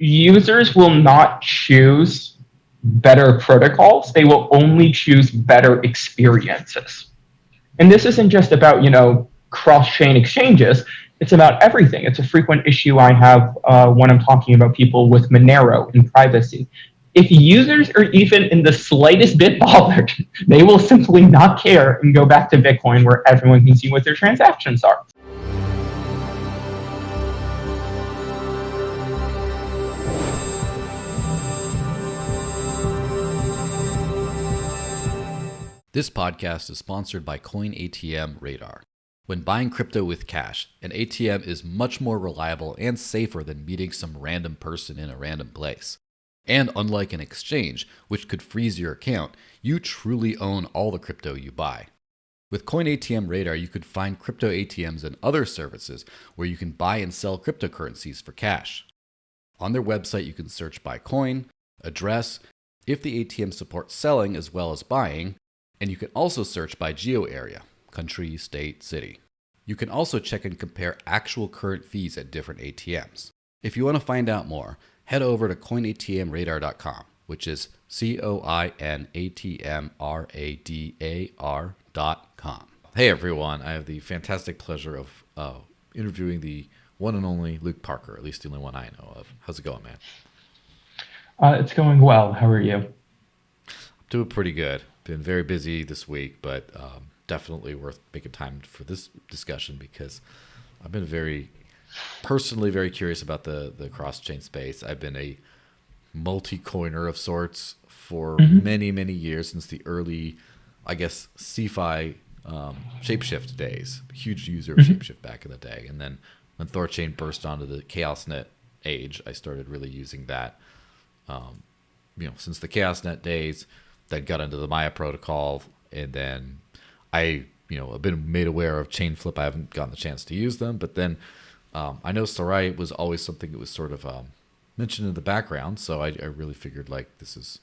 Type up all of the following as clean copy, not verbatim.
users will not choose better protocols. They will only choose better experiences. And this isn't just about, cross-chain exchanges. It's about everything. It's a frequent issue I have when I'm talking about people with Monero and privacy. If users are even in the slightest bit bothered, they will simply not care and go back to Bitcoin where everyone can see what their transactions are. This podcast is sponsored by Coin ATM Radar. When buying crypto with cash, an ATM is much more reliable and safer than meeting some random person in a random place. And unlike an exchange, which could freeze your account, you truly own all the crypto you buy. With Coin ATM Radar, you could find crypto ATMs and other services where you can buy and sell cryptocurrencies for cash. On their website, you can search by coin, address, if the ATM supports selling as well as buying, and you can also search by geo area, country, state, city. You can also check and compare actual current fees at different ATMs. If you want to find out more, head over to coinatmradar.com, which is coinatmradar.com. Hey everyone, I have the fantastic pleasure of interviewing the one and only Luke Parker, at least the only one I know of. How's it going, man? It's going well. How are you? I'm doing pretty good. Been very busy this week, but definitely worth making time for this discussion because I've been personally very curious about the cross-chain space. I've been a multi-coiner of sorts for many, many years, since the early, I guess, CeFi Shapeshift days. Huge user of Shapeshift back in the day. And then when THORChain burst onto the ChaosNet age, I started really using that. Since the ChaosNet days, then got into the Maya protocol, and then I've been made aware of ChainFlip. I haven't gotten the chance to use them, but then I know Serai was always something that was sort of mentioned in the background, so I really figured like this is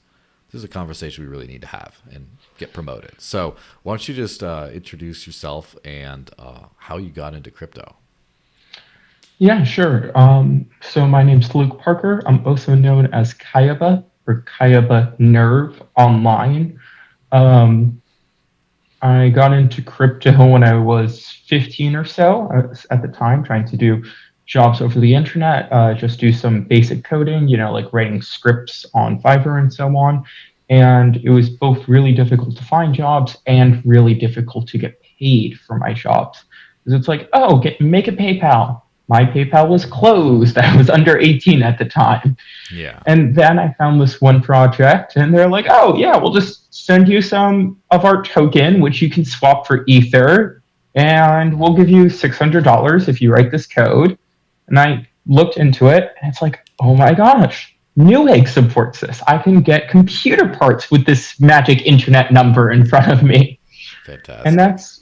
a conversation we really need to have and get promoted. So why don't you just introduce yourself and how you got into crypto? Yeah, sure. So my name's Luke Parker. I'm also known as Kayaba or Kayaba Nerve online. I got into crypto when I was 15 or so. I was at the time trying to do jobs over the internet, just do some basic coding, like writing scripts on Fiverr and so on. And it was both really difficult to find jobs and really difficult to get paid for my jobs. Because it's like, make a PayPal. My PayPal was closed. I was under 18 at the time. Yeah. And then I found this one project, and they're like, oh, yeah, we'll just send you some of our token, which you can swap for Ether, and we'll give you $600 if you write this code. And I looked into it, and it's like, oh my gosh, Newegg supports this. I can get computer parts with this magic internet number in front of me. Fantastic. And that's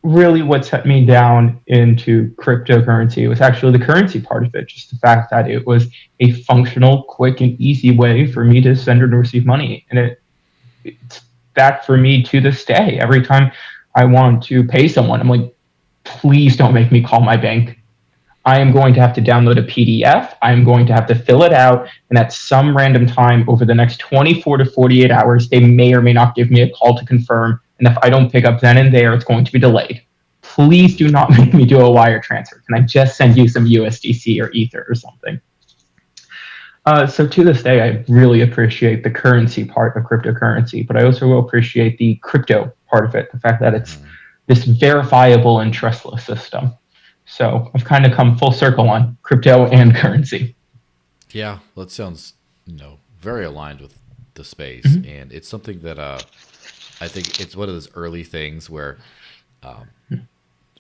really what set me down into cryptocurrency. It was actually the currency part of it, just the fact that it was a functional, quick, and easy way for me to send and receive money. And it's that for me to this day. Every time I want to pay someone, I'm like, please don't make me call my bank. I am going to have to download a PDF. I'm going to have to fill it out. And at some random time over the next 24 to 48 hours, they may or may not give me a call to confirm. And if I don't pick up then and there, it's going to be delayed. Please do not make me do a wire transfer. Can I just send you some USDC or Ether or something? So to this day, I really appreciate the currency part of cryptocurrency, but I also appreciate the crypto part of it, the fact that it's this verifiable and trustless system. So I've kind of come full circle on crypto and currency. Yeah, well, it sounds very aligned with the space, and it's something that I think it's one of those early things where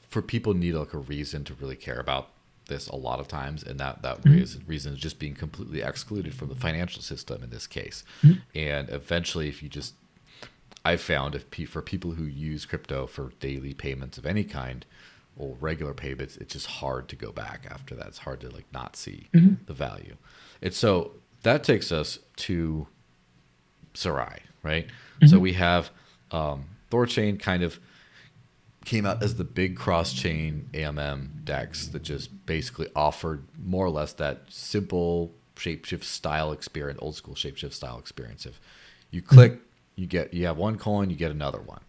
for people need like a reason to really care about this a lot of times, and that reason is just being completely excluded from the financial system in this case. And eventually, I've found for people who use crypto for daily payments of any kind or regular payments, it's just hard to go back after that. It's hard to like not see the value. And so that takes us to Serai, right? So we have THORChain kind of came out as the big cross-chain AMM DEX that just basically offered more or less that simple shapeshift style experience, old school shapeshift style experience. If you click, you have one coin, you get another one.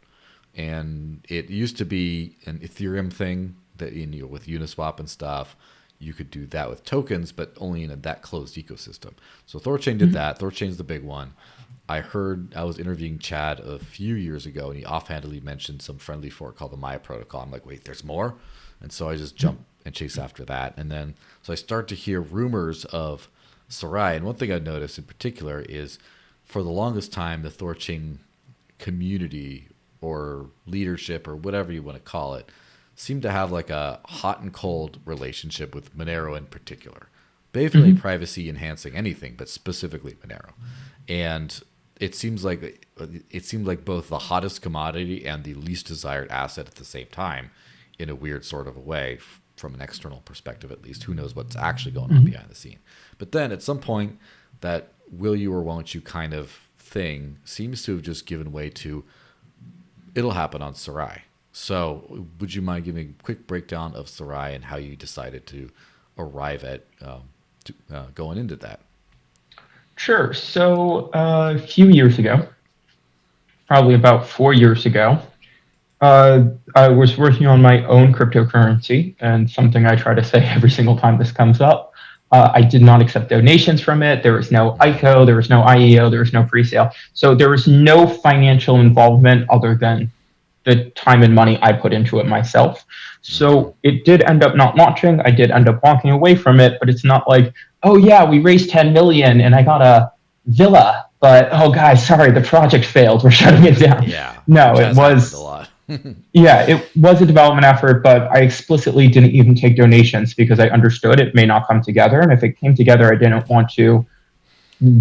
And it used to be an Ethereum thing that with Uniswap and stuff, you could do that with tokens, but only in that closed ecosystem. So THORChain did that. THORChain's the big one. I was interviewing Chad a few years ago, and he offhandedly mentioned some friendly fork called the Maya protocol. I'm like, wait, there's more? And so I just jumped and chased after that. And then, so I start to hear rumors of Serai. And one thing I noticed in particular is for the longest time, the THORChain community or leadership or whatever you want to call it seemed to have like a hot and cold relationship with Monero in particular. Basically privacy enhancing anything, but specifically Monero. And it seemed like both the hottest commodity and the least desired asset at the same time, in a weird sort of a way, from an external perspective at least. Who knows what's actually going on behind the scene. But then at some point, that will you or won't you kind of thing seems to have just given way to it'll happen on Serai. So would you mind giving a quick breakdown of Serai and how you decided to arrive at going into that? Sure. So a few years ago, probably about 4 years ago, I was working on my own cryptocurrency, and something I try to say every single time this comes up. I did not accept donations from it. There was no ICO, there was no IEO, there was no pre-sale. So there was no financial involvement other than the time and money I put into it myself. So it did end up not launching. I did end up walking away from it, but it's not like, oh yeah, we raised 10 million and I got a villa, but oh guys, sorry, the project failed. We're shutting it down. Yeah. No, it was a lot. yeah, it was a development effort, but I explicitly didn't even take donations because I understood it may not come together. And if it came together, I didn't want to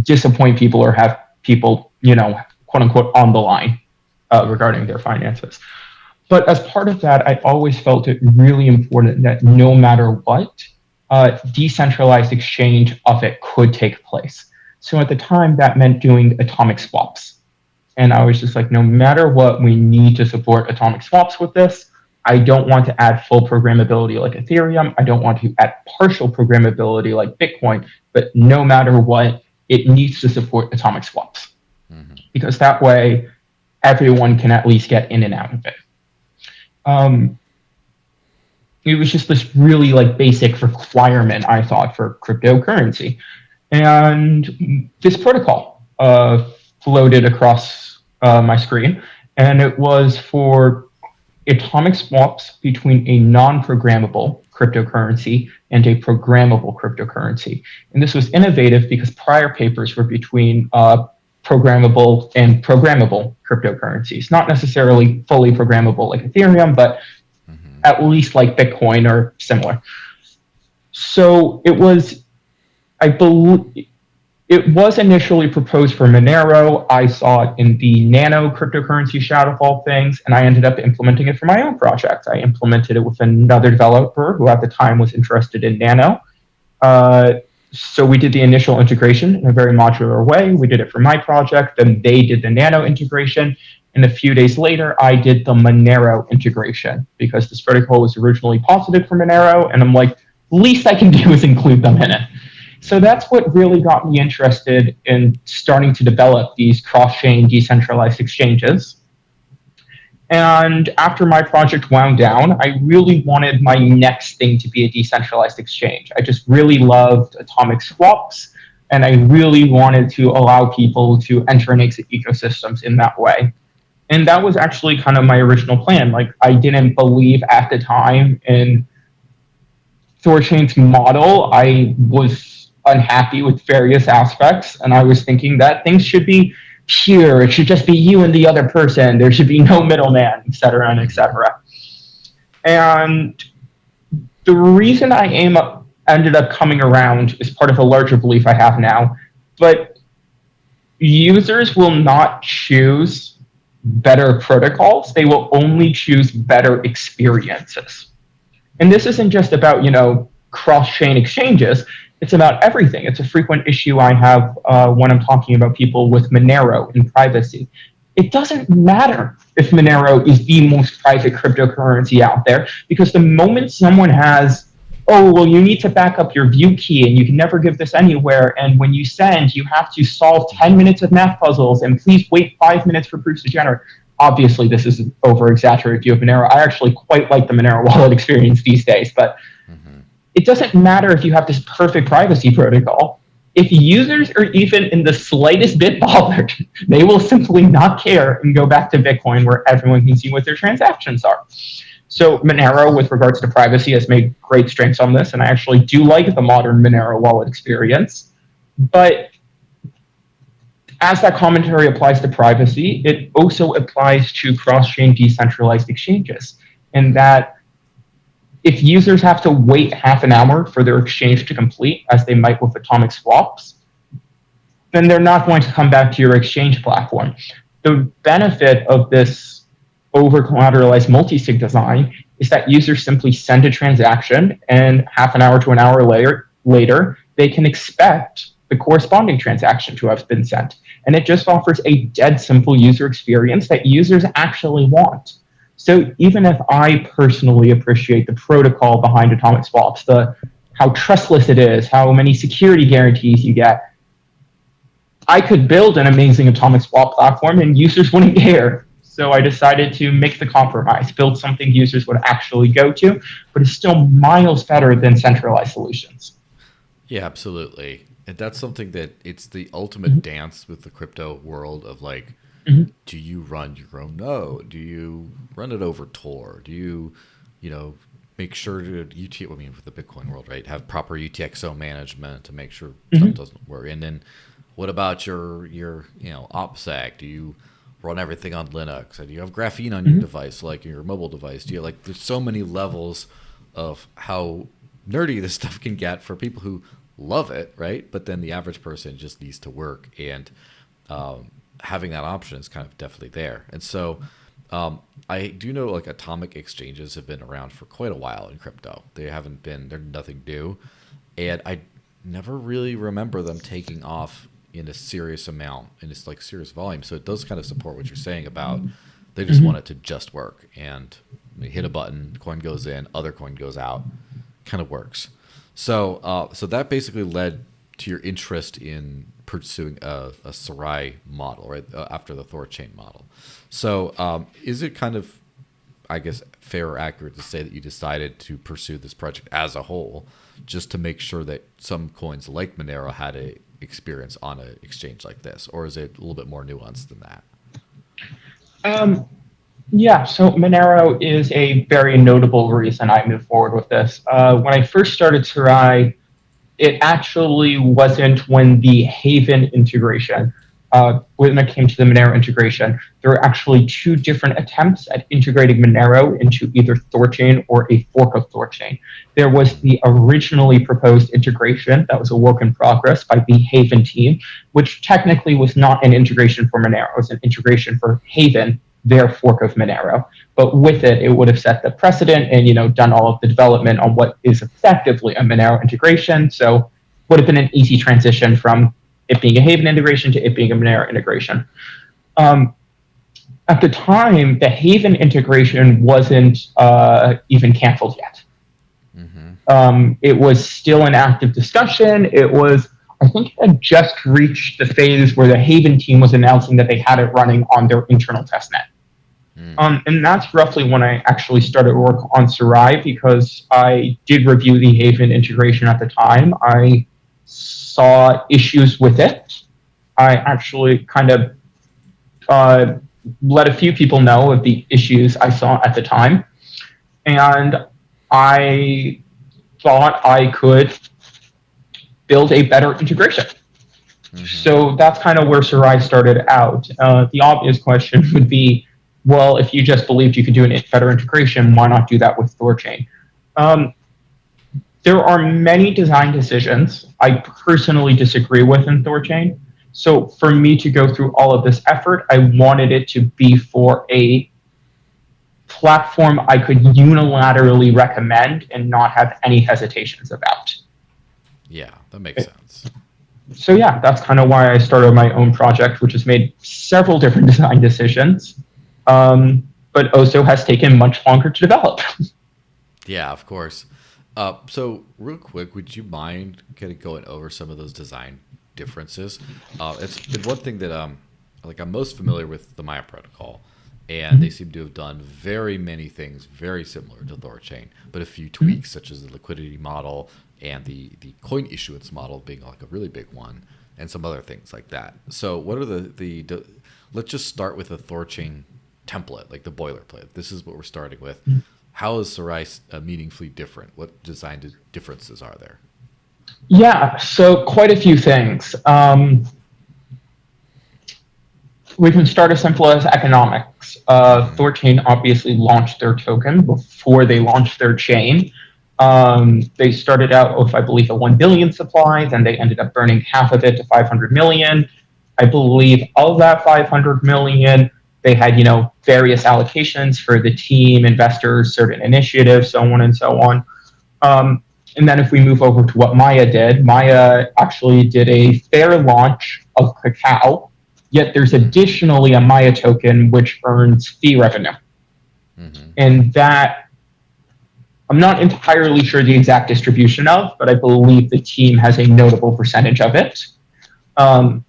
disappoint people or have people, quote unquote, on the line regarding their finances. But as part of that, I always felt it really important that no matter what, decentralized exchange of it could take place. So at the time, that meant doing atomic swaps. And I was just like, no matter what, we need to support atomic swaps with this. I don't want to add full programmability like Ethereum. I don't want to add partial programmability like Bitcoin. But no matter what, it needs to support atomic swaps. Because that way, everyone can at least get in and out of it. It was just this really basic requirement, I thought, for cryptocurrency. And this protocol floated across my screen, and it was for atomic swaps between a non-programmable cryptocurrency and a programmable cryptocurrency. And this was innovative because prior papers were between programmable and programmable cryptocurrencies, not necessarily fully programmable like Ethereum, but at least like Bitcoin or similar. So it was, I believe, it was initially proposed for Monero. I saw it in the Nano cryptocurrency shadowfall things, and I ended up implementing it for my own project. I implemented it with another developer who at the time was interested in Nano. So we did the initial integration in a very modular way. We did it for my project, then they did the Nano integration, and a few days later, I did the Monero integration because this protocol was originally posited for Monero, and I'm like, least I can do is include them in it. So that's what really got me interested in starting to develop these cross-chain decentralized exchanges. And after my project wound down, I really wanted my next thing to be a decentralized exchange. I just really loved atomic swaps, and I really wanted to allow people to enter and exit ecosystems in that way. And that was actually kind of my original plan. I didn't believe at the time in THORChain's model. I was unhappy with various aspects, and I was thinking that things should be pure. It should just be you and the other person. There should be no middleman, et cetera, and et cetera. And the reason I ended up coming around is part of a larger belief I have now, but users will not choose better protocols. They will only choose better experiences. And this isn't just about, cross-chain exchanges. It's about everything. It's a frequent issue I have when I'm talking about people with Monero and privacy. It doesn't matter if Monero is the most private cryptocurrency out there, because the moment someone has oh, well, you need to back up your view key and you can never give this anywhere. And when you send, you have to solve 10 minutes of math puzzles and please wait 5 minutes for proofs to generate. Obviously, this is an over-exaggerated view of Monero. I actually quite like the Monero wallet experience these days, but it doesn't matter if you have this perfect privacy protocol. If users are even in the slightest bit bothered, they will simply not care and go back to Bitcoin where everyone can see what their transactions are. So Monero, with regards to privacy, has made great strengths on this, and I actually do like the modern Monero wallet experience. But as that commentary applies to privacy, it also applies to cross-chain decentralized exchanges. And that if users have to wait half an hour for their exchange to complete, as they might with atomic swaps, then they're not going to come back to your exchange platform. The benefit of this over-collateralized multi-sig design is that users simply send a transaction, and half an hour to an hour later, they can expect the corresponding transaction to have been sent. And it just offers a dead simple user experience that users actually want. So even if I personally appreciate the protocol behind atomic swaps, how trustless it is, how many security guarantees you get, I could build an amazing atomic swap platform and users wouldn't care. So I decided to make the compromise, build something users would actually go to, but it's still miles better than centralized solutions. Yeah, absolutely. And that's something that it's the ultimate dance with the crypto world of like, do you run your own node? Do you run it over Tor? Do you, make sure to with the Bitcoin world, right? Have proper UTXO management to make sure something doesn't work. And then what about your OPSEC? Do you run everything on Linux? Do you have graphene on your device, like your mobile device? Do you there's so many levels of how nerdy this stuff can get for people who love it, right? But then the average person just needs to work, and having that option is kind of definitely there. And so I do know atomic exchanges have been around for quite a while in crypto. They're nothing new, and I never really remember them taking off in a serious amount, in this serious volume. So it does kind of support what you're saying about they just want it to just work, and you hit a button, coin goes in, other coin goes out, kind of works. So so that basically led to your interest in pursuing a Serai model, right, after the THORChain model. So is it kind of, I guess, fair or accurate to say that you decided to pursue this project as a whole just to make sure that some coins like Monero had a experience on an exchange like this, or is it a little bit more nuanced than that? Yeah, so Monero is a very notable reason I moved forward with this. When I first started Serai, it actually wasn't when the Haven integration, when it came to the Monero integration, there were actually two different attempts at integrating Monero into either THORChain or a fork of THORChain. There was the originally proposed integration that was a work in progress by the Haven team, which technically was not an integration for Monero, it was an integration for Haven, their fork of Monero. But with it, it would have set the precedent and done all of the development on what is effectively a Monero integration. So would have been an easy transition from it being a Haven integration to it being a Monero integration. At the time, the Haven integration wasn't even canceled yet. It was still an active discussion. I think it had just reached the phase where the Haven team was announcing that they had it running on their internal testnet. And that's roughly when I actually started work on Serai, because I did review the Haven integration at the time. I saw issues with it. I actually kind of let a few people know of the issues I saw at the time. And I thought I could build a better integration. So that's kind of where Serai started out. The obvious question would be, well, if you just believed you could do a better integration, why not do that with THORChain? There are many design decisions I personally disagree with in THORChain. So for me to go through all of this effort, I wanted it to be for a platform I could unilaterally recommend and not have any hesitations about. Yeah, that makes sense. So yeah, that's kind of why I started my own project, which has made several different design decisions, but also has taken much longer to develop. Yeah, of course. So real quick, would you mind kind of going over some of those design differences? It's been one thing that like I'm most familiar with the Maya protocol, and they seem to have done very many things very similar to THORChain, but a few tweaks such as the liquidity model and the coin issuance model being like a really big one, and some other things like that. So what are let's just start with the THORChain template, like the boilerplate. This is what we're starting with. How is Serai meaningfully different? What design differences are there? Yeah, so quite a few things. We can start as simple as economics. THORChain obviously launched their token before they launched their chain. They started out with, I believe, a 1 billion supply, then they ended up burning half of it to 500 million. I believe of that 500 million, they had, various allocations for the team, investors, certain initiatives, so on and so on. And then if we move over to what Maya did, Maya actually did a fair launch of cacao, yet there's additionally a Maya token which earns fee revenue. And that, I'm not entirely sure the exact distribution of, but I believe the team has a notable percentage of it. And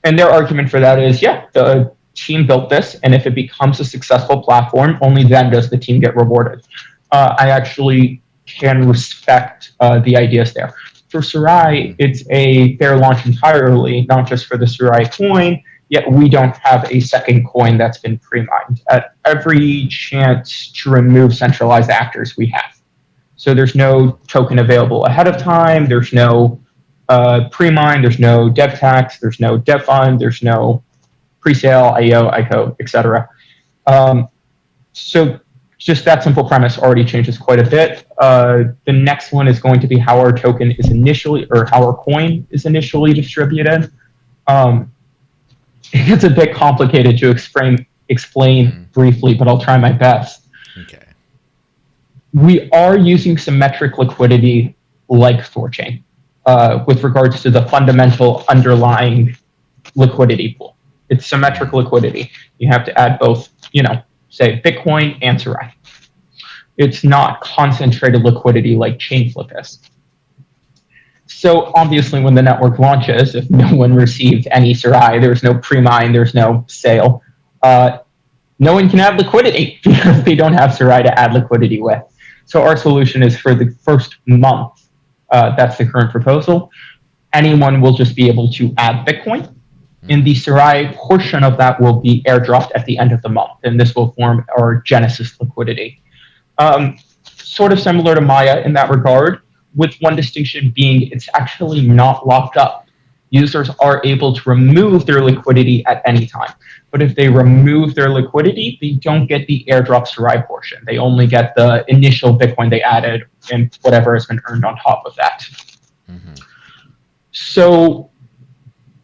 their argument for that is, the team built this, and if it becomes a successful platform, only then does the team get rewarded. I actually can respect the ideas there. For Serai, it's a fair launch entirely, not just for the Serai coin, yet we don't have a second coin that's been pre-mined. At every chance to remove centralized actors we have. So there's no token available ahead of time, there's no pre-mine, there's no dev tax, there's no dev fund, there's no pre-sale, IO, ICO, etc. So just that simple premise already changes quite a bit. The next one is going to be how our token is initially, or how our coin is initially distributed. It's a bit complicated to explain briefly, but I'll try my best. Okay. We are using symmetric liquidity like THORChain with regards to the fundamental underlying liquidity pool. It's symmetric liquidity. You have to add both, say Bitcoin and Serai. It's not concentrated liquidity like ChainFlip is. So obviously when the network launches, if no one received any Serai, there's no pre-mine, there's no sale, no one can add liquidity because they don't have Serai to add liquidity with. So our solution is for the first month, that's the current proposal, anyone will just be able to add Bitcoin. And the Serai portion of that will be airdropped at the end of the month, and this will form our Genesis liquidity. Sort of similar to Maya in that regard, with one distinction being it's actually not locked up. Users are able to remove their liquidity at any time. But if they remove their liquidity, they don't get the airdrop Serai portion. They only get the initial Bitcoin they added and whatever has been earned on top of that. So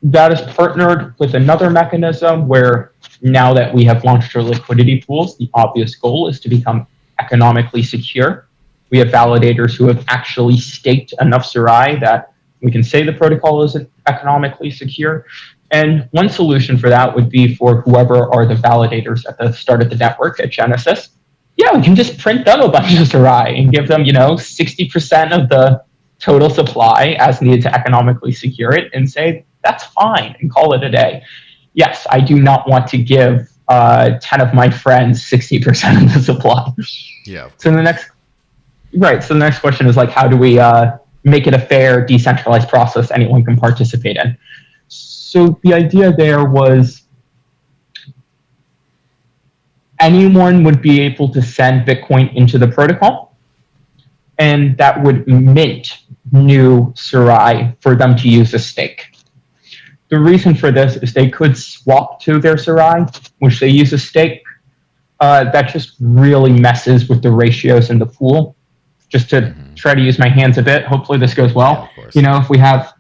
that is partnered with another mechanism where now that we have launched our liquidity pools, the obvious goal is to become economically secure. We have validators who have actually staked enough Serai that we can say the protocol is economically secure. And one solution for that would be for whoever are the validators at the start of the network at Genesis. Yeah, we can just print them a bunch of Serai and give them, 60% of the total supply as needed to economically secure it and say, that's fine, and call it a day. Yes, I do not want to give 10 of my friends 60% of the supply. Yeah. So the next question is like, how do we make it a fair, decentralized process anyone can participate in? So the idea there was anyone would be able to send Bitcoin into the protocol, and that would mint new Serai for them to use as stake. The reason for this is they could swap to their Serai, which they use as stake. That just really messes with the ratios in the pool. Just to try to use my hands a bit, hopefully this goes well. Yeah, if we have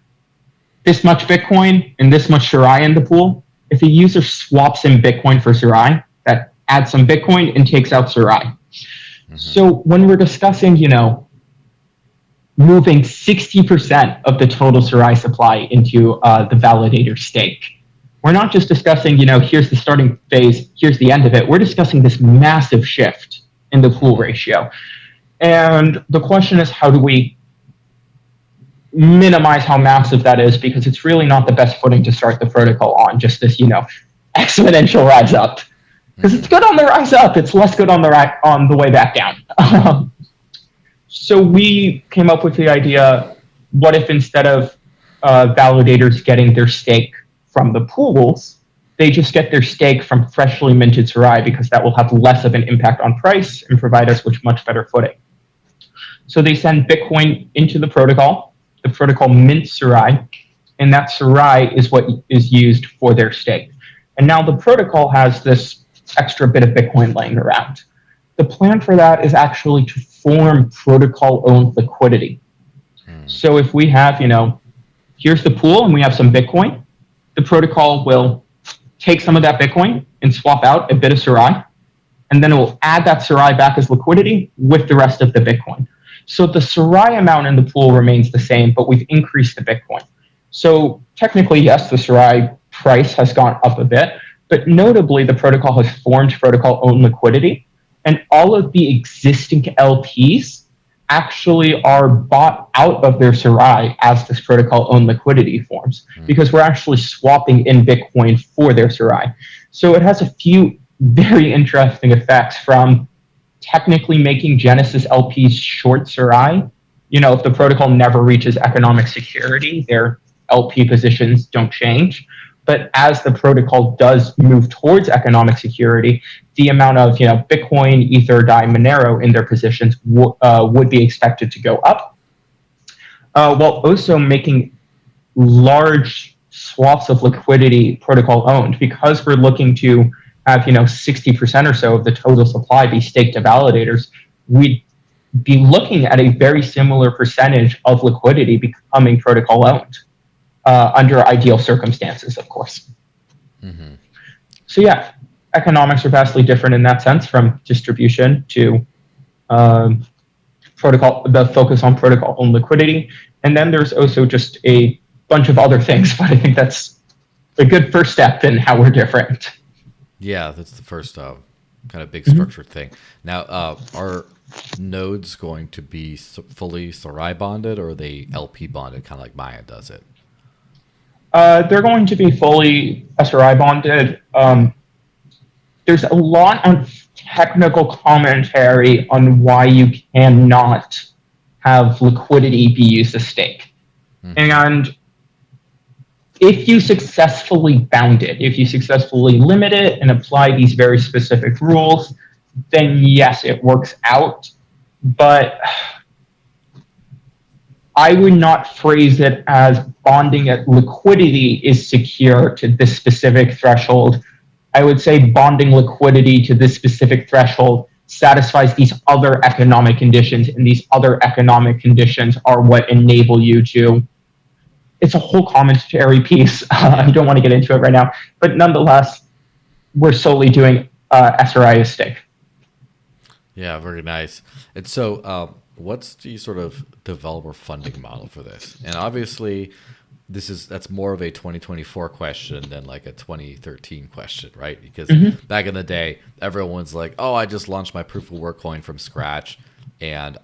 this much Bitcoin and this much Serai in the pool, if a user swaps in Bitcoin for Serai, that adds some Bitcoin and takes out Serai. So when we're discussing, moving 60% of the total Serai supply into the validator stake, we're not just discussing, here's the starting phase, here's the end of it. We're discussing this massive shift in the pool ratio. And the question is, how do we minimize how massive that is? Because it's really not the best footing to start the protocol on, just this, exponential rise up. Because it's good on the rise up, it's less good on the way back down. So we came up with the idea, what if instead of validators getting their stake from the pools, they just get their stake from freshly minted Serai, because that will have less of an impact on price and provide us with much better footing. So they send Bitcoin into the protocol mints Serai, and that Serai is what is used for their stake. And now the protocol has this extra bit of Bitcoin laying around. The plan for that is actually to form protocol-owned liquidity. So if we have, here's the pool and we have some Bitcoin, the protocol will take some of that Bitcoin and swap out a bit of Serai, and then it will add that Serai back as liquidity with the rest of the Bitcoin. So the Serai amount in the pool remains the same, but we've increased the Bitcoin. So technically, yes, the Serai price has gone up a bit, but notably, the protocol has formed protocol-owned liquidity, and all of the existing LPs actually are bought out of their Serai as this protocol-owned liquidity forms, because we're actually swapping in Bitcoin for their Serai. So it has a few very interesting effects, from technically making Genesis LPs short Serai. If the protocol never reaches economic security, their LP positions don't change. But as the protocol does move towards economic security, the amount of Bitcoin, Ether, DAI, Monero in their positions would be expected to go up, while also making large swaths of liquidity protocol owned, because we're looking to have 60% or so of the total supply be staked to validators. We'd be looking at a very similar percentage of liquidity becoming protocol owned. Under ideal circumstances, of course. Mm-hmm. So yeah, economics are vastly different in that sense, from distribution to protocol, the focus on protocol owned liquidity. And then there's also just a bunch of other things, but I think that's a good first step in how we're different. Yeah, that's the first kind of big structured thing. Now, are nodes going to be fully Serai bonded, or are they LP bonded, kind of like Maya does it? They're going to be fully SRI bonded. There's a lot of technical commentary on why you cannot have liquidity be used as stake. Mm-hmm. And if you successfully bound it, if you successfully limit it and apply these very specific rules, then yes, it works out. But I would not phrase it as bonding at liquidity is secure to this specific threshold. I would say bonding liquidity to this specific threshold satisfies these other economic conditions, and these other economic conditions are what enable you to. It's a whole commentary piece. I don't want to get into it right now, but nonetheless, we're solely doing SRI as stake. Yeah, very nice. And so, what's the sort of developer funding model for this? And obviously, that's more of a 2024 question than like a 2013 question, right? Because back in the day, everyone's like, "Oh, I just launched my proof of work coin from scratch, and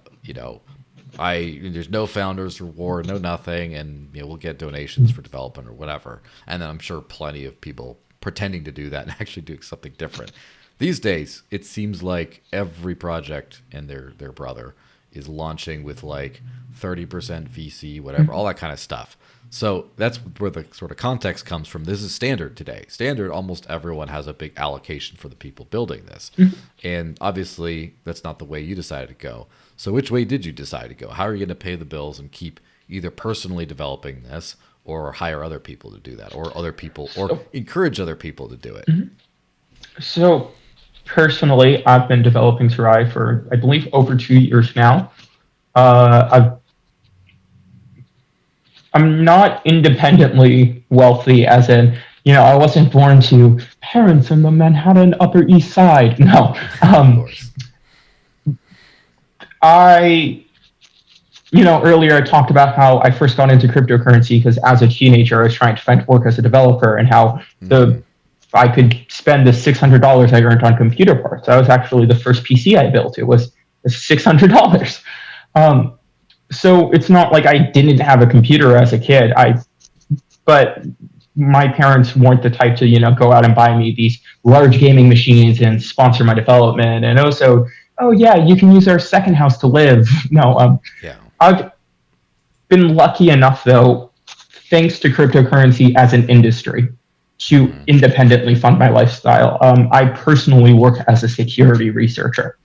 there's no founders reward, no nothing, and we'll get donations for development or whatever." And then I'm sure plenty of people pretending to do that and actually doing something different. These days, it seems like every project and their brother is launching with like 30% VC, whatever, all that kind of stuff. So that's where the sort of context comes from. This is standard today. Standard, almost everyone has a big allocation for the people building this. And obviously, that's not the way you decided to go. So which way did you decide to go? How are you going to pay the bills and keep either personally developing this, or hire other people to do that, or encourage other people to do it? So personally, I've been developing Serai for, I believe, over 2 years now. I'm not independently wealthy, as in, I wasn't born to parents in the Manhattan Upper East Side. No. Earlier I talked about how I first got into cryptocurrency because as a teenager, I was trying to find work as a developer, and how I could spend the $600 I earned on computer parts. That was actually the first PC I built. It was It's $600. So it's not like I didn't have a computer as a kid. But my parents weren't the type to, go out and buy me these large gaming machines and sponsor my development. And also, oh yeah, you can use our second house to live. No, Yeah. I've been lucky enough though, thanks to cryptocurrency as an industry, to independently fund my lifestyle. I personally work as a security researcher.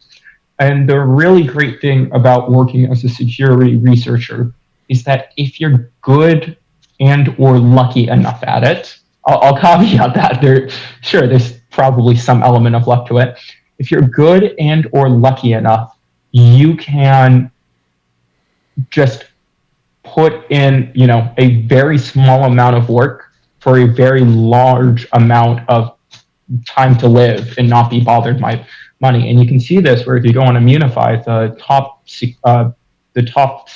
And the really great thing about working as a security researcher is that if you're good and or lucky enough at it, I'll caveat that. There's probably some element of luck to it. If you're good and or lucky enough, you can just put in, a very small amount of work for a very large amount of time to live and not be bothered by money. And you can see this where if you go on Immunify, the top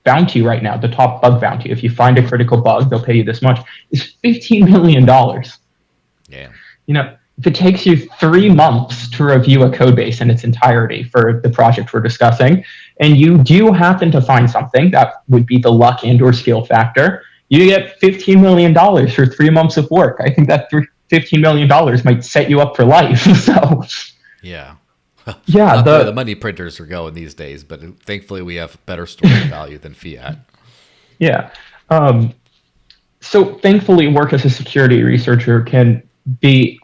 bounty right now, the top bug bounty, if you find a critical bug, they'll pay you this much, is $15 million. Yeah. If it takes you 3 months to review a code base in its entirety for the project we're discussing, and you do happen to find something that would be the luck and or skill factor, you get $15 million for 3 months of work. I think that $15 million might set you up for life. So yeah. Yeah, Not the way the money printers are going these days, but thankfully we have better storage value than fiat. Yeah. So thankfully, work as a security researcher can be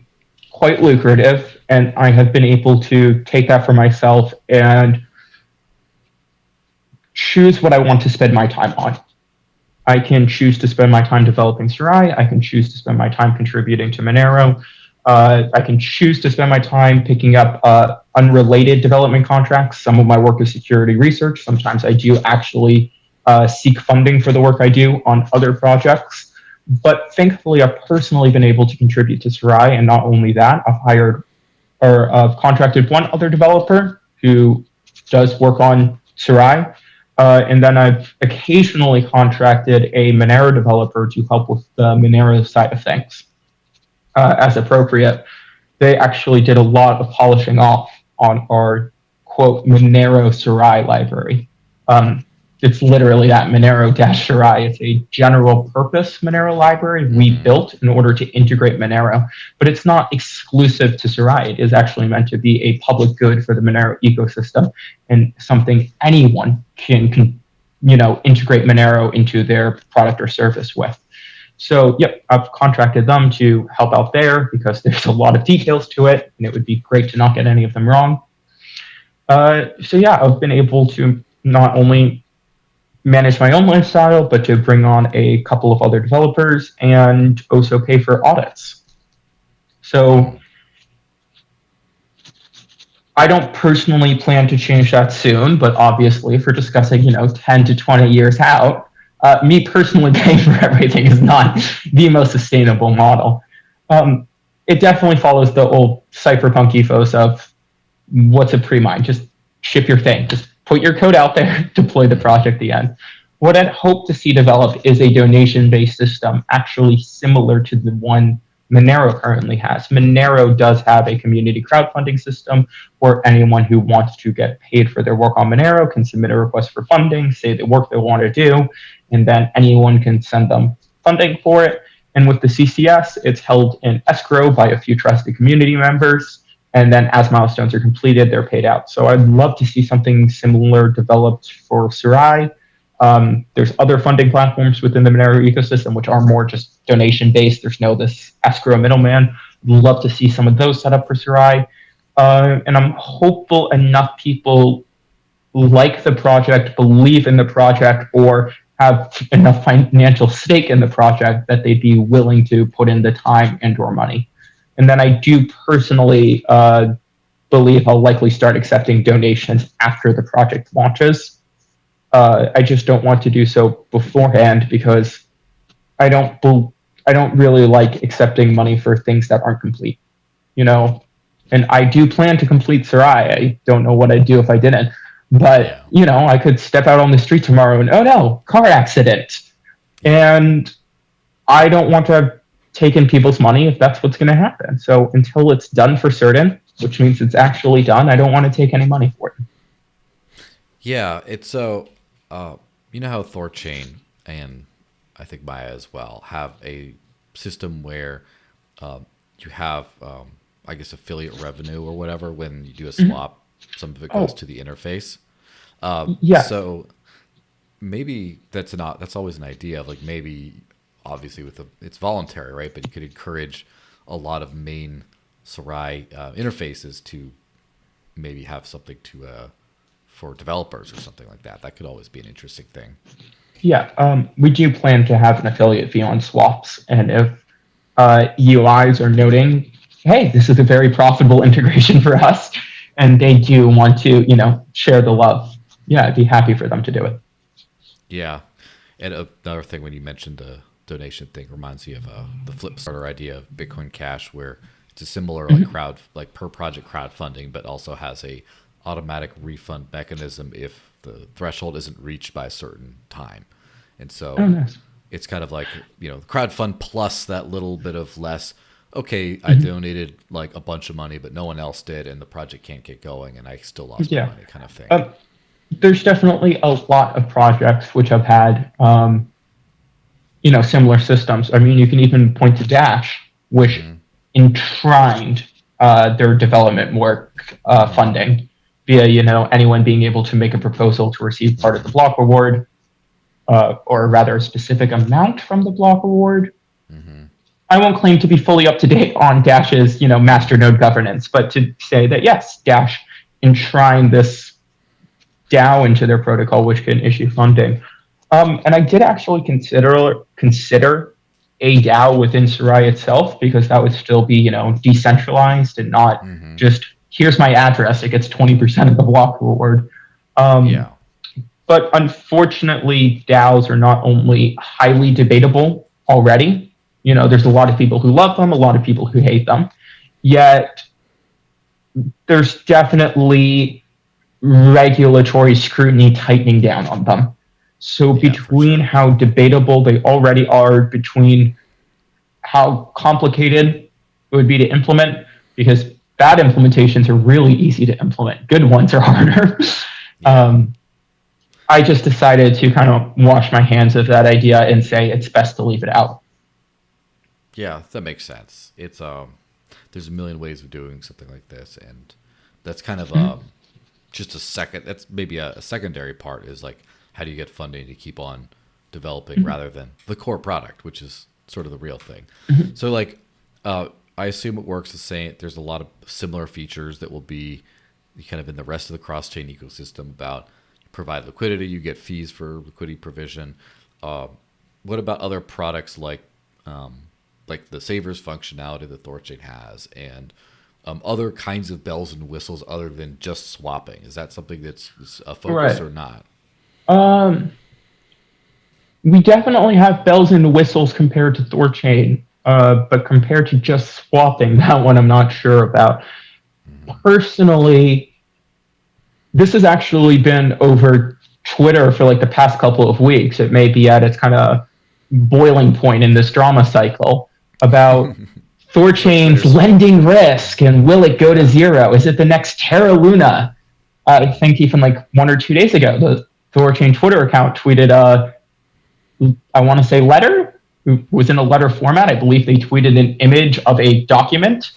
quite lucrative, and I have been able to take that for myself and choose what I want to spend my time on. I can choose to spend my time developing Serai. I can choose to spend my time contributing to Monero. I can choose to spend my time picking up unrelated development contracts. Some of my work is security research. Sometimes I do actually seek funding for the work I do on other projects. But thankfully, I've personally been able to contribute to Serai. And not only that, I've contracted one other developer who does work on Serai. And then I've occasionally contracted a Monero developer to help with the Monero side of things. As appropriate. They actually did a lot of polishing off on our, quote, Monero Serai library. It's literally that, Monero-Serai. It's a general purpose Monero library we built in order to integrate Monero, but it's not exclusive to Serai. It is actually meant to be a public good for the Monero ecosystem and something anyone can integrate Monero into their product or service with. So, yep, I've contracted them to help out there because there's a lot of details to it, and it would be great to not get any of them wrong. So, yeah, I've been able to not only manage my own lifestyle, but to bring on a couple of other developers and also pay for audits. So, I don't personally plan to change that soon, but obviously, if we're discussing, 10 to 20 years out, me personally paying for everything is not the most sustainable model. It definitely follows the old cypherpunk ethos of what's a pre-mine? Just ship your thing. Just put your code out there, deploy the project at the end. What I'd hope to see develop is a donation-based system actually similar to the one Monero currently has. Monero does have a community crowdfunding system where anyone who wants to get paid for their work on Monero can submit a request for funding, say the work they want to do, and then anyone can send them funding for it. And with the CCS, it's held in escrow by a few trusted community members. And then as milestones are completed, they're paid out. So I'd love to see something similar developed for Serai. There's other funding platforms within the Monero ecosystem, which are more just donation-based. There's no this escrow middleman. I'd love to see some of those set up for Serai. And I'm hopeful enough people like the project, believe in the project, or have enough financial stake in the project that they'd be willing to put in the time and or money. And then I do personally believe I'll likely start accepting donations after the project launches. I just don't want to do so beforehand because I don't really like accepting money for things that aren't complete, And I do plan to complete Serai. I don't know what I'd do if I didn't. But, I could step out on the street tomorrow and, oh no, car accident. And I don't want to have taken people's money if that's what's going to happen. So until it's done for certain, which means it's actually done, I don't want to take any money for it. Yeah, it's so you know how THORChain and I think Maya as well have a system where you have I guess affiliate revenue or whatever when you do a swap, some of it goes Oh, to the interface. yes. So maybe that's always an idea of like maybe obviously it's voluntary, right? But you could encourage a lot of main Serai interfaces to maybe have something to for developers or something like that. That could always be an interesting thing. Yeah, we do plan to have an affiliate fee on swaps, and if UIs are noting, hey, this is a very profitable integration for us, and they do want to, share the love, yeah, I'd be happy for them to do it. Yeah, and another thing when you mentioned the donation thing reminds me of the flip starter idea of Bitcoin Cash, where it's a similar like per project crowdfunding, but also has a automatic refund mechanism if the threshold isn't reached by a certain time. And Oh, so nice. it's kind of like, crowdfund plus that little bit of less, okay, I donated like a bunch of money, but no one else did, and the project can't get going, and I still lost my Yeah. money kind of thing. There's definitely a lot of projects which have had, similar systems. I mean, you can even point to Dash, which enshrined their development work funding via, anyone being able to make a proposal to receive part of the block reward, or rather a specific amount from the block reward. I won't claim to be fully up to date on Dash's, masternode governance, but to say that yes, Dash enshrined this DAO into their protocol, which can issue funding. And I did actually consider a DAO within Serai itself, because that would still be, decentralized and not just here's my address, it gets 20% of the block reward. Yeah. But unfortunately, DAOs are not only highly debatable already, there's a lot of people who love them, a lot of people who hate them, yet there's definitely regulatory scrutiny tightening down on them. So Yeah, for between sure. how debatable they already are, between how complicated it would be to implement, because bad implementations are really easy to implement, good ones are harder. Yeah. I just decided to kind of wash my hands of that idea and say it's best to leave it out. Yeah, that makes sense. It's there's a million ways of doing something like this, and that's kind of just a second. That's maybe a secondary part is like how do you get funding to keep on developing rather than the core product, which is sort of the real thing. So like I assume it works the same. There's a lot of similar features that will be kind of in the rest of the cross-chain ecosystem about provide liquidity, you get fees for liquidity provision. What about other products like the savers functionality that THORChain has, and other kinds of bells and whistles other than just swapping? Is that something that's a focus Right. or not? We definitely have bells and whistles compared to THORChain, but compared to just swapping, that one I'm not sure about. Personally, this has actually been over Twitter for like the past couple of weeks. It may be at its kind of boiling point in this drama cycle about THORChain's lending risk and will it go to zero? Is it the next Terra Luna? I think even like 1 or 2 days ago, the THORChain Twitter account tweeted I want to say letter. It was in a letter format. I believe they tweeted an image of a document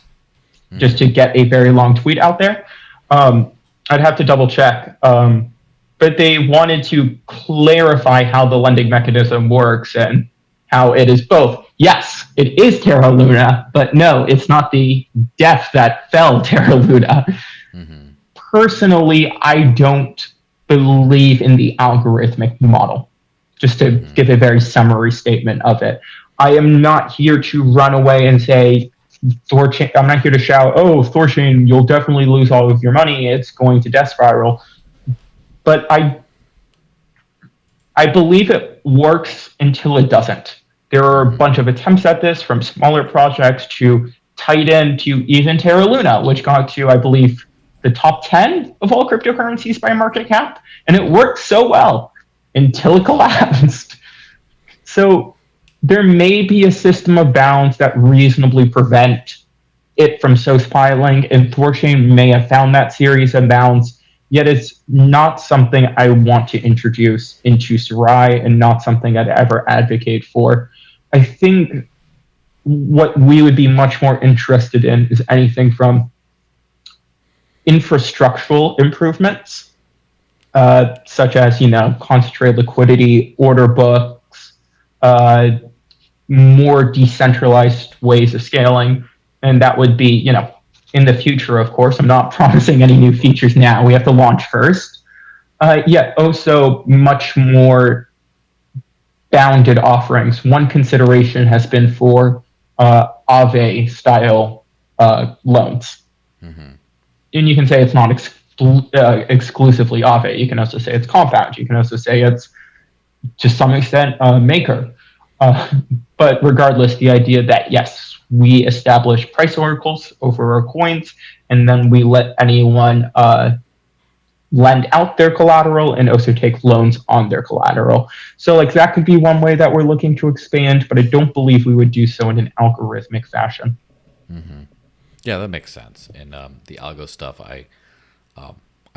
just to get a very long tweet out there. I'd have to double check. But they wanted to clarify how the lending mechanism works and how it is both. Yes, it is Terra Luna, but no, it's not the death that fell Terra Luna. Personally, I don't believe in the algorithmic model. Just to give a very summary statement of it. I am not here to run away and say, THORChain, I'm not here to shout, oh, THORChain, you'll definitely lose all of your money. It's going to death spiral. But I believe it works until it doesn't. There are a bunch of attempts at this from smaller projects to Titan to even Terra Luna, which got to, I believe, the top 10 of all cryptocurrencies by market cap. And it worked so well until it collapsed. So there may be a system of bounds that reasonably prevent it from so spiraling, and THORChain may have found that series of bounds. Yet it's not something I want to introduce into Serai and not something I'd ever advocate for. I think what we would be much more interested in is anything from infrastructural improvements, such as, concentrated liquidity, order books, uh, more decentralized ways of scaling. And that would be, in the future, of course. I'm not promising any new features now. We have to launch first. Yet also much more bounded offerings. One consideration has been for Aave style loans. Mm-hmm. And you can say it's not exclusively Aave. You can also say it's Compound. You can also say it's, to some extent, Maker. But regardless, the idea that, yes, we establish price oracles over our coins, and then we let anyone lend out their collateral and also take loans on their collateral. So that could be one way that we're looking to expand, but I don't believe we would do so in an algorithmic fashion. Mm-hmm. Yeah, that makes sense. And the algo stuff, I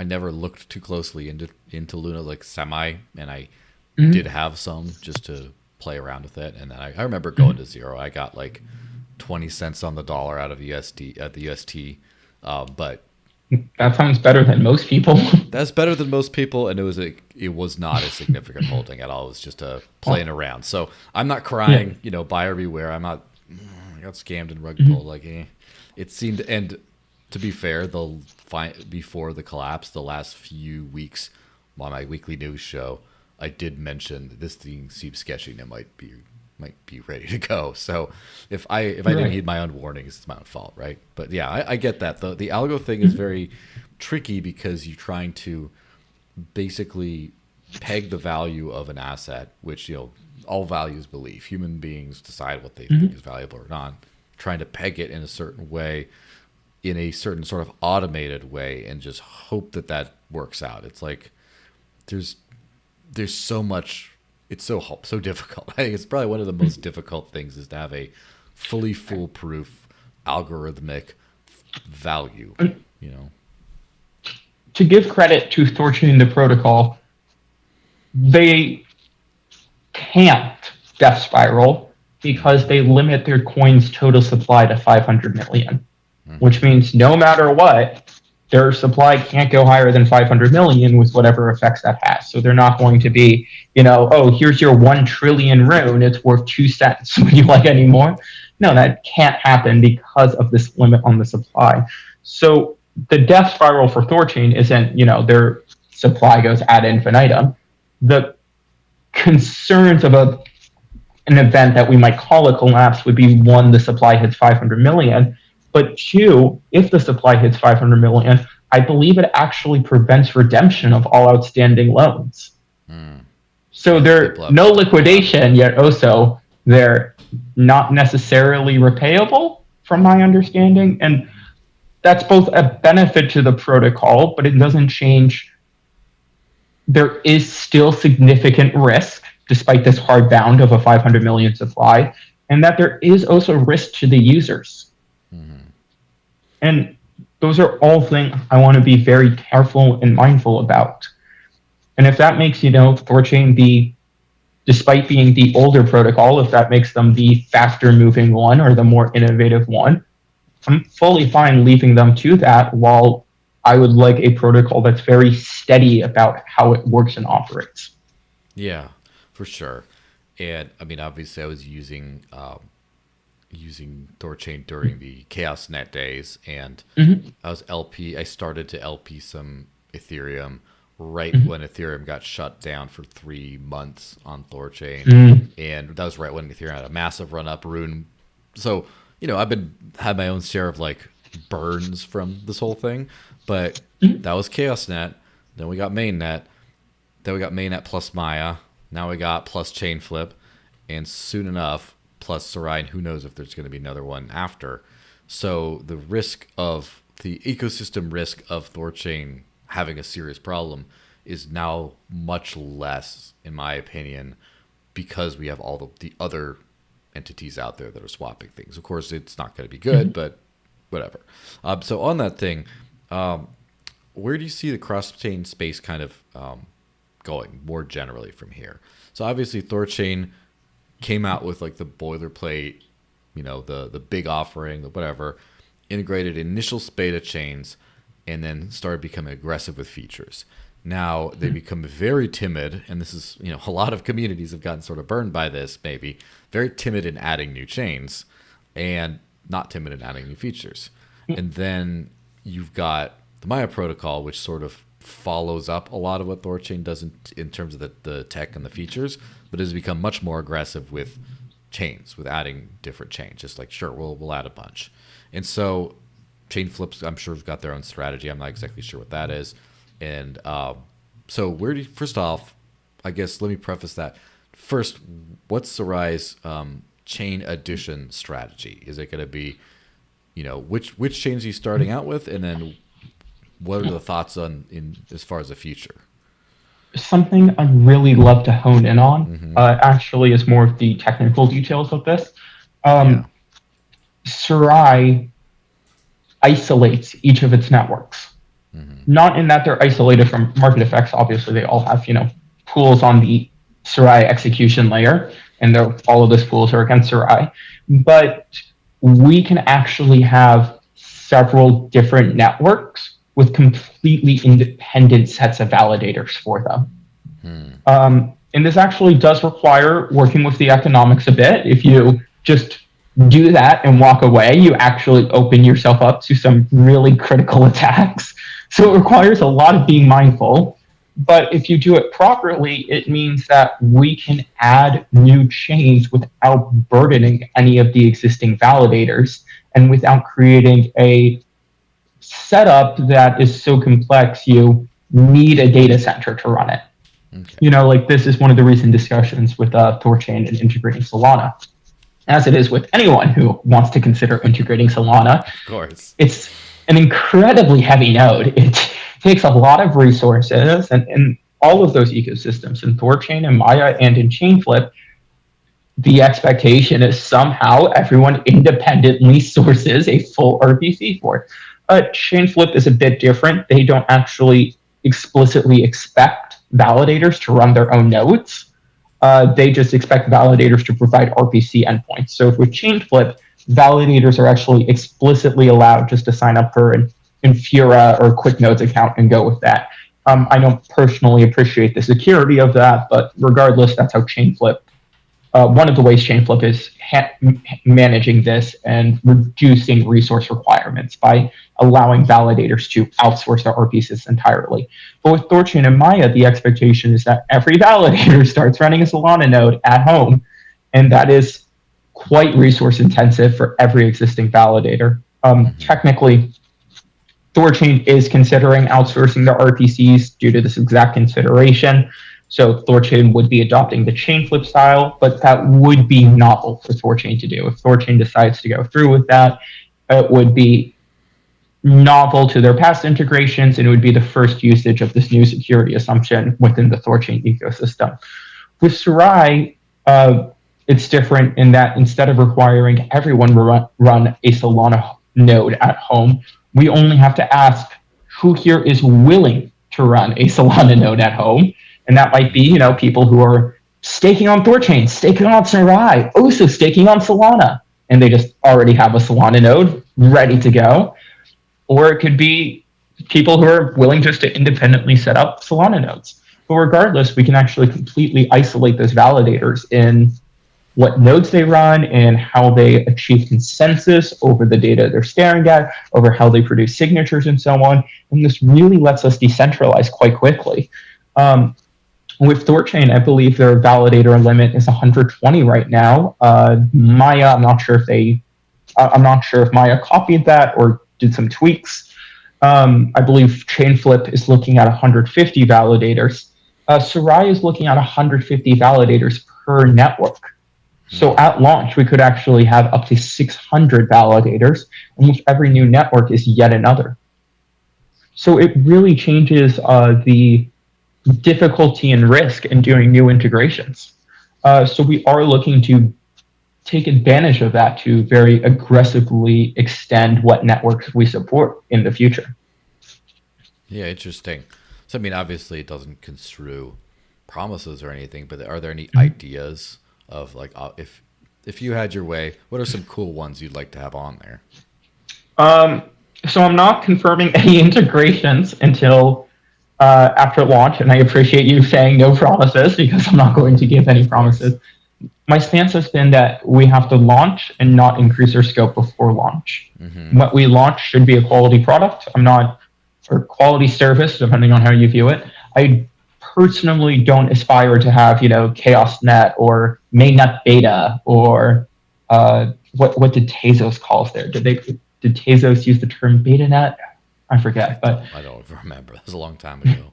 never looked too closely into Luna, like semi, and I did have some just to play around with it. And then I remember going to zero. I got like 20 cents on the dollar out of USD at the UST, but that sounds better than most people. That's better than most people, and it was not a significant holding at all. It was just a playing around. So I'm not crying, buyer beware. I'm not. I got scammed and rug pulled. It seemed. And to be fair, before the collapse, the last few weeks on my weekly news show, I did mention this thing seems sketchy and it might be ready to go. So if I didn't heed my own warnings, it's my own fault, right? But yeah, I get that. The algo thing is very tricky because you're trying to basically peg the value of an asset, which all values belief. Human beings decide what they think is valuable or not. Trying to peg it in a certain way, in a certain sort of automated way, and just hope that works out. It's like there's so much. It's so difficult. I think it's probably one of the most difficult things is to have a fully foolproof algorithmic value. To give credit to THORChain, the protocol, they can't death spiral because they limit their coin's total supply to 500 million, which means no matter what, their supply can't go higher than 500 million with whatever effects that has. So they're not going to be, here's your 1 trillion rune, it's worth 2 cents. Would you like any more? No, that can't happen because of this limit on the supply. So the death spiral for THORChain isn't, their supply goes ad infinitum. The concerns of an event that we might call a collapse would be, 1, the supply hits 500 million. But 2, if the supply hits 500 million, I believe it actually prevents redemption of all outstanding loans. So they're no liquidation, yet also they're not necessarily repayable, from my understanding. And that's both a benefit to the protocol, but it doesn't change. There is still significant risk, despite this hard bound of a 500 million supply, and that there is also risk to the users. And those are all things I want to be very careful and mindful about. And if that makes, THORChain despite being the older protocol, if that makes them the faster moving one or the more innovative one, I'm fully fine leaving them to that, while I would like a protocol that's very steady about how it works and operates. Yeah, for sure. And I mean, obviously I was using THORChain during the ChaosNet days, and I started to LP some Ethereum right when Ethereum got shut down for 3 months on THORChain, and that was right when Ethereum had a massive run up. Rune, so I've had my own share of burns from this whole thing, but that was ChaosNet. Then we got mainnet. Then we got mainnet plus Maya. Now we got plus ChainFlip, and soon enough, plus Serai, and who knows if there's going to be another one after. So the ecosystem risk of THORChain having a serious problem is now much less, in my opinion, because we have all the other entities out there that are swapping things. Of course, it's not going to be good, but whatever. So on that thing, where do you see the cross-chain space kind of going more generally from here? So obviously THORChain came out with like the boilerplate, the big offering, the whatever, integrated initial beta chains, and then started becoming aggressive with features. Now they become very timid, and this is, a lot of communities have gotten sort of burned by this, maybe very timid in adding new chains and not timid in adding new features. And then you've got the Maya protocol, which sort of follows up a lot of what THORChain does in terms of the tech and the features, but has become much more aggressive with chains, with adding different chains. Just like, sure, we'll add a bunch. And so ChainFlip, I'm sure, have got their own strategy. I'm not exactly sure what that is. And so first off, I guess let me preface that. First, what's Serai's chain addition strategy? Is it going to be, which chains are you starting out with? And then what are the thoughts as far as the future? Something I'd really love to hone in on, actually, is more of the technical details of this. Serai isolates each of its networks. Not in that they're isolated from market effects. Obviously, they all have, pools on the Serai execution layer, and all of those pools are against Serai. But we can actually have several different networks with completely independent sets of validators for them. And this actually does require working with the economics a bit. If you just do that and walk away, you actually open yourself up to some really critical attacks. So it requires a lot of being mindful. But if you do it properly, it means that we can add new chains without burdening any of the existing validators and without creating a setup that is so complex you need a data center to run it. Okay. This is one of the recent discussions with THORChain and integrating Solana, as it is with anyone who wants to consider integrating Solana. Of course. It's an incredibly heavy node. It takes a lot of resources, and all of those ecosystems in THORChain and Maya and in ChainFlip, the expectation is somehow everyone independently sources a full RPC for it. ChainFlip is a bit different. They don't actually explicitly expect validators to run their own nodes. They just expect validators to provide RPC endpoints. So with ChainFlip, validators are actually explicitly allowed just to sign up for an Infura or QuickNodes account and go with that. I don't personally appreciate the security of that, but regardless, that's how ChainFlip, one of the ways ChainFlip is managing this and reducing resource requirements by allowing validators to outsource their RPCs entirely. But with THORChain and Maya, the expectation is that every validator starts running a Solana node at home, and that is quite resource intensive for every existing validator. Technically, THORChain is considering outsourcing their RPCs due to this exact consideration. So THORChain would be adopting the ChainFlip style, but that would be novel for THORChain to do. If THORChain decides to go through with that, it would be novel to their past integrations, and it would be the first usage of this new security assumption within the THORChain ecosystem. With Serai, it's different in that instead of requiring everyone to run a Solana node at home, we only have to ask who here is willing to run a Solana node at home. And that might be, people who are staking on THORChain, staking on Serai, also staking on Solana, and they just already have a Solana node ready to go. Or it could be people who are willing just to independently set up Solana nodes. But regardless, we can actually completely isolate those validators in what nodes they run and how they achieve consensus over the data they're staring at, over how they produce signatures and so on. And this really lets us decentralize quite quickly. With THORChain, I believe their validator limit is 120 right now. Maya, I'm not sure if Maya copied that or did some tweaks. I believe ChainFlip is looking at 150 validators. Serai is looking at 150 validators per network. So at launch, we could actually have up to 600 validators, and with every new network is yet another. So it really changes the difficulty and risk in doing new integrations. So we are looking to take advantage of that to very aggressively extend what networks we support in the future. Yeah, interesting. So, I mean, obviously, it doesn't construe promises or anything, but are there any ideas of like if you had your way, what are some cool ones you'd like to have on there? Um, so I'm not confirming any integrations until after launch, and I appreciate you saying no promises because I'm not going to give any Of course. promises. My stance has been that we have to launch and not increase our scope before launch. Mm-hmm. What we launch should be a quality product. I'm not, or quality service, depending on how you view it. I personally don't aspire to have, Chaos Net or mainnet beta or what did Tezos calls there? Did Tezos use the term beta net? I forget, but I don't remember. That was a long time ago.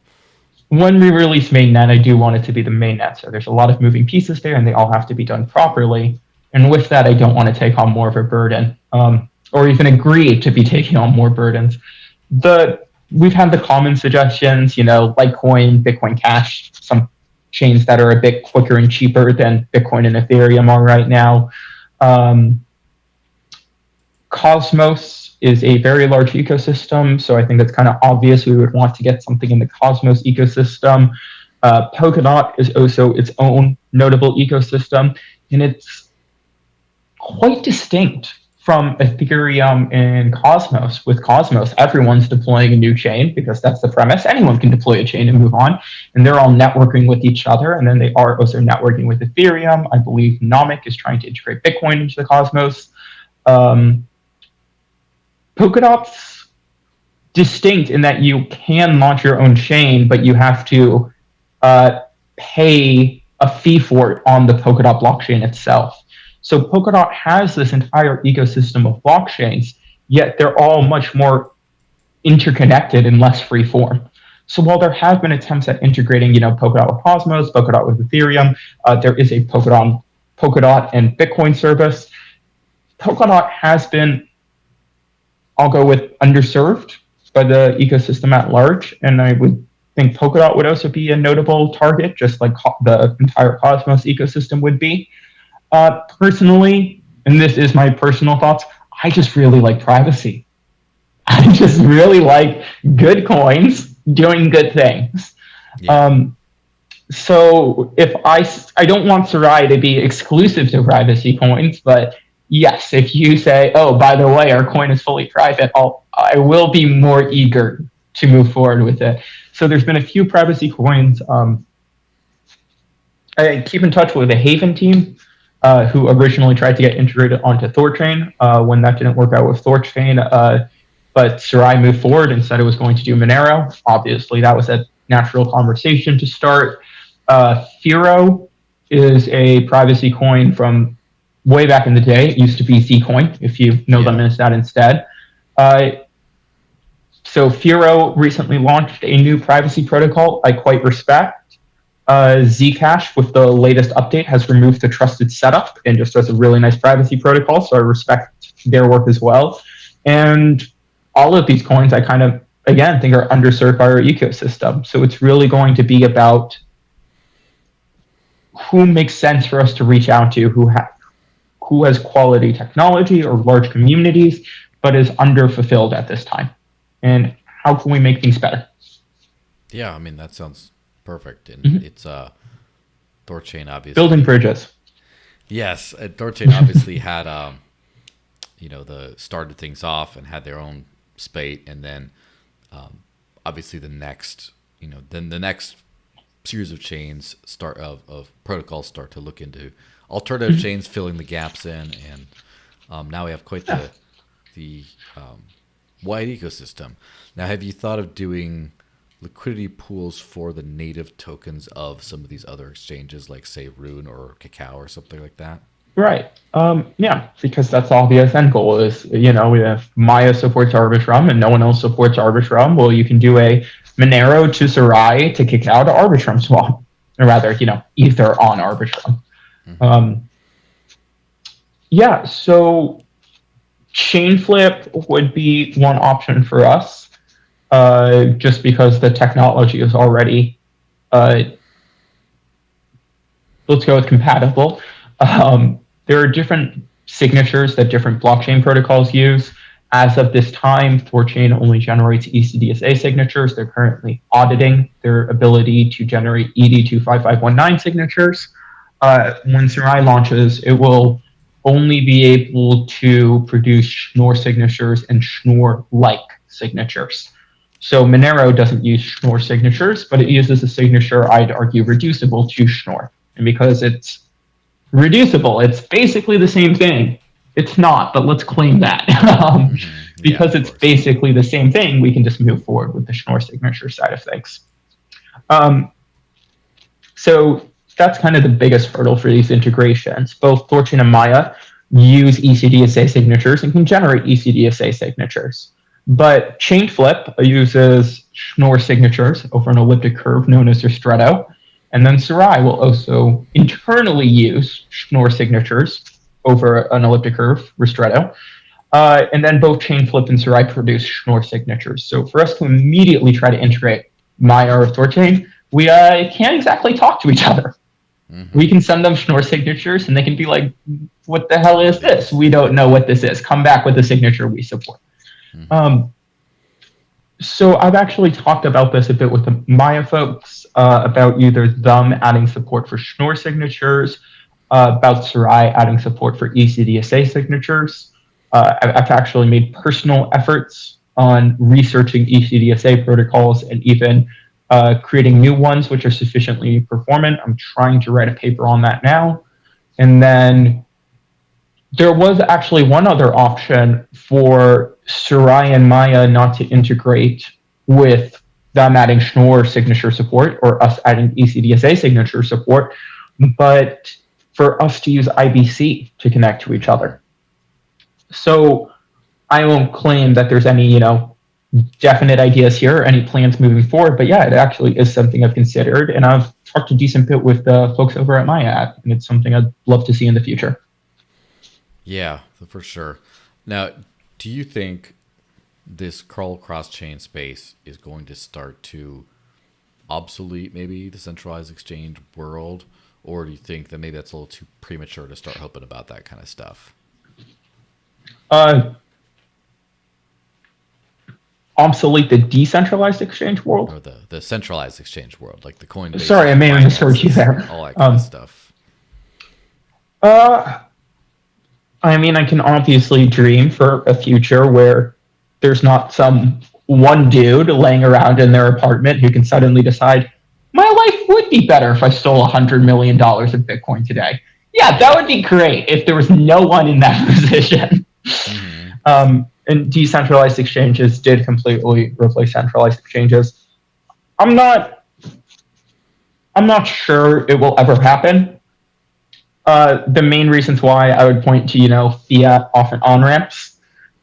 when we release mainnet, I do want it to be the mainnet. So there's a lot of moving pieces there, and they all have to be done properly. And with that, I don't want to take on more of a burden, or even agree to be taking on more burdens. We've had the common suggestions, Litecoin, Bitcoin Cash, some chains that are a bit quicker and cheaper than Bitcoin and Ethereum are right now. Um, Cosmos is a very large ecosystem, so I think it's kind of obvious we would want to get something in the Cosmos ecosystem. Polkadot is also its own notable ecosystem, and it's quite distinct from Ethereum and Cosmos. With Cosmos, everyone's deploying a new chain because that's the premise. Anyone can deploy a chain and move on, and they're all networking with each other, and then they are also networking with Ethereum. I believe Nomic is trying to integrate Bitcoin into the Cosmos. Polkadot's distinct in that you can launch your own chain, but you have to pay a fee for it on the Polkadot blockchain itself. So Polkadot has this entire ecosystem of blockchains, yet they're all much more interconnected and less free form. So while there have been attempts at integrating, Polkadot with Cosmos, Polkadot with Ethereum, there is a Polkadot and Bitcoin service. Polkadot has been, I'll go with, underserved by the ecosystem at large, and I would think Polkadot would also be a notable target, just like the entire Cosmos ecosystem would be. Personally, and this is my personal thoughts, I just really like privacy. I just really like good coins doing good things. Yeah. So if I don't want Serai to be exclusive to privacy coins, but yes, if you say, oh, by the way, our coin is fully private, I will be more eager to move forward with it. So there's been a few privacy coins. I keep in touch with the Haven team, who originally tried to get integrated onto THORChain. When that didn't work out with THORChain, but Serai moved forward and said it was going to do Monero. Obviously, that was a natural conversation to start. Firo is a privacy coin from way back in the day. It used to be Zcoin, if you know them as that instead. So Firo recently launched a new privacy protocol I quite respect. Zcash, with the latest update, has removed the trusted setup and just does a really nice privacy protocol, so I respect their work as well. And all of these coins I kind of, again, think are underserved by our ecosystem. So it's really going to be about who makes sense for us to reach out to, who has quality technology or large communities, but is underfulfilled at this time. And how can we make things better? Yeah, I mean, that sounds perfect. And it's THORChain, obviously. Building bridges. Yes, THORChain obviously had, the started things off and had their own spate. And then obviously the next series of chains of protocols start to look into alternative chains, filling the gaps in, and now we have quite the wide ecosystem. Now, have you thought of doing liquidity pools for the native tokens of some of these other exchanges, like say Rune or Cacao or something like that? Right. Yeah, because that's all the end goal is, we have Maya supports Arbitrum and no one else supports Arbitrum. Well, you can do a Monero to Serai to Cacao to Arbitrum swap, or rather, Ether on Arbitrum. Yeah, so ChainFlip would be one option for us, just because the technology is already, let's go with compatible. There are different signatures that different blockchain protocols use. As of this time, THORChain only generates ECDSA signatures. They're currently auditing their ability to generate ED25519 signatures. When Serai launches, it will only be able to produce Schnorr signatures and Schnorr-like signatures. So Monero doesn't use Schnorr signatures, but it uses a signature, I'd argue, reducible to Schnorr. And because it's reducible, it's basically the same thing. It's not, but let's claim that. Because it's basically the same thing, we can just move forward with the Schnorr signature side of things. So that's kind of the biggest hurdle for these integrations. Both THORChain and Maya use ECDSA signatures and can generate ECDSA signatures. But ChainFlip uses Schnorr signatures over an elliptic curve known as ristretto. And then Serai will also internally use Schnorr signatures over an elliptic curve, ristretto. And then both ChainFlip and Serai produce Schnorr signatures. So for us to immediately try to integrate Maya or THORChain, we can't exactly talk to each other. We can send them Schnorr signatures and they can be like, what the hell is this? We don't know what this is. Come back with a signature we support. So I've actually talked about this a bit with the Maya folks, about either them adding support for Schnorr signatures, about Serai adding support for ECDSA signatures. I've actually made personal efforts on researching ECDSA protocols and even creating new ones which are sufficiently performant. I'm trying to write a paper on that now. And then there was actually one other option for Serai and Maya not to integrate with them adding Schnorr signature support or us adding ECDSA signature support, but for us to use IBC to connect to each other. So I won't claim that there's any, definite ideas here or any plans moving forward, but yeah, it actually is something I've considered, and I've talked a decent bit with the folks over at Maya, and it's something I'd love to see in the future. Yeah, for sure. Now, do you think this curl cross-chain space is going to start to obsolete maybe the centralized exchange world, or do you think that maybe that's a little too premature to start hoping about that kind of stuff? Obsolete the decentralized exchange world? Or the centralized exchange world, like the Coinbase. Sorry, I may have misheard you there. All that kind of stuff. I mean, I can obviously dream for a future where there's not some one dude laying around in their apartment who can suddenly decide, my life would be better if I stole $100 million of Bitcoin today. Yeah, that would be great if there was no one in that position. And decentralized exchanges did completely replace centralized exchanges. I'm not sure it will ever happen. The main reasons why I would point to, fiat off and on ramps.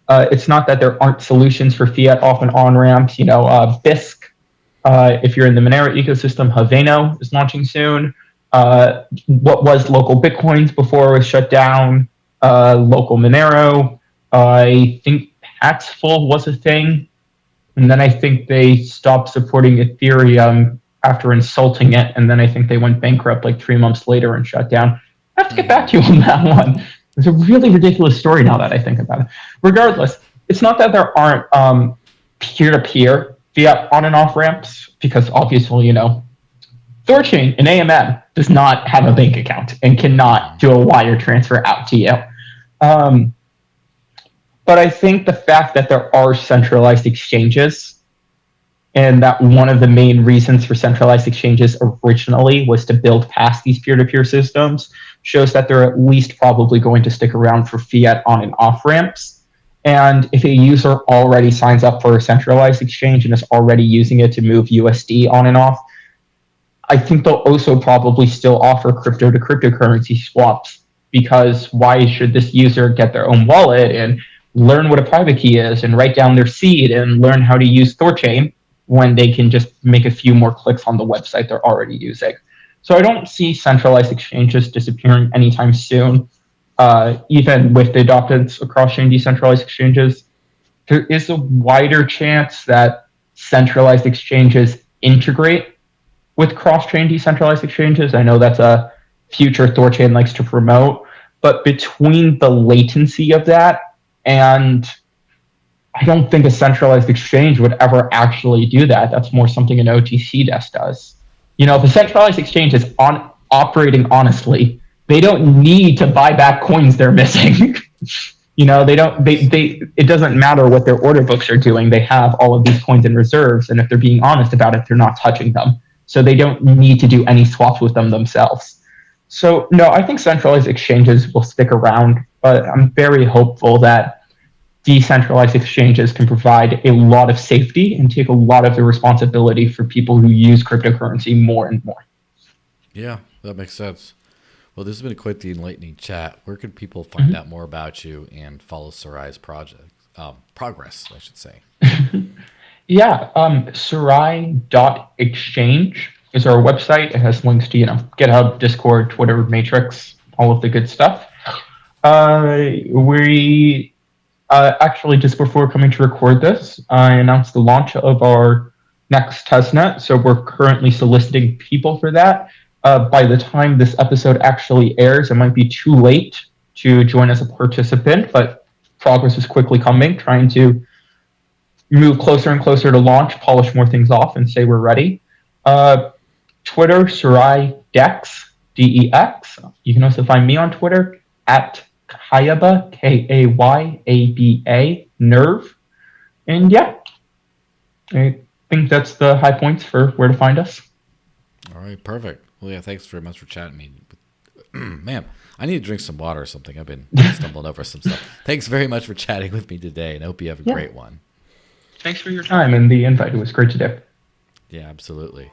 It's not that there aren't solutions for fiat off and on ramps. BISC, if you're in the Monero ecosystem, Haveno is launching soon. What was local Bitcoins before it was shut down, local Monero. I think Paxful was a thing. And then I think they stopped supporting Ethereum after insulting it. And then I think they went bankrupt like 3 months later and shut down. I have to get back to you on that one. It's a really ridiculous story now that I think about it. Regardless, it's not that there aren't peer-to-peer fiat on and off ramps, because obviously, THORChain and AMM does not have a bank account and cannot do a wire transfer out to you. But I think the fact that there are centralized exchanges, and that one of the main reasons for centralized exchanges originally was to build past these peer-to-peer systems, shows that they're at least probably going to stick around for fiat on and off ramps. And if a user already signs up for a centralized exchange and is already using it to move USD on and off, I think they'll also probably still offer crypto to cryptocurrency swaps, because why should this user get their own wallet and learn what a private key is and write down their seed and learn how to use THORChain when they can just make a few more clicks on the website they're already using? So I don't see centralized exchanges disappearing anytime soon. Even with the adoptions of cross-chain decentralized exchanges, there is a wider chance that centralized exchanges integrate with cross-chain decentralized exchanges. I know that's a future THORChain likes to promote, but between the latency of that and I don't think a centralized exchange would ever actually do that. That's more something an OTC desk does. If a centralized exchange is operating honestly, they don't need to buy back coins they're missing. They don't. They. It doesn't matter what their order books are doing. They have all of these coins in reserves, and if they're being honest about it, they're not touching them. So they don't need to do any swaps with them themselves. So no, I think centralized exchanges will stick around, but I'm very hopeful that decentralized exchanges can provide a lot of safety and take a lot of the responsibility for people who use cryptocurrency more and more. Yeah, that makes sense. Well, this has been quite the enlightening chat. Where can people find out more about you and follow Serai's progress, I should say? Yeah, Serai.exchange is our website. It has links to, GitHub, Discord, Twitter, Matrix, all of the good stuff. We actually, just before coming to record this, I announced the launch of our next testnet. So we're currently soliciting people for that. By the time this episode actually airs, it might be too late to join as a participant, but progress is quickly coming, trying to move closer and closer to launch, polish more things off, and say we're ready. Twitter, Serai DEX, DEX. You can also find me on Twitter at Kayaba, Kayaba, Nerve. And yeah, I think that's the high points for where to find us. All right, perfect. Well, yeah, thanks very much for chatting me. Man, I need to drink some water or something. I've been stumbling over some stuff. Thanks very much for chatting with me today, and I hope you have a great one. Thanks for your time and the invite. It was great to do. Yeah, absolutely.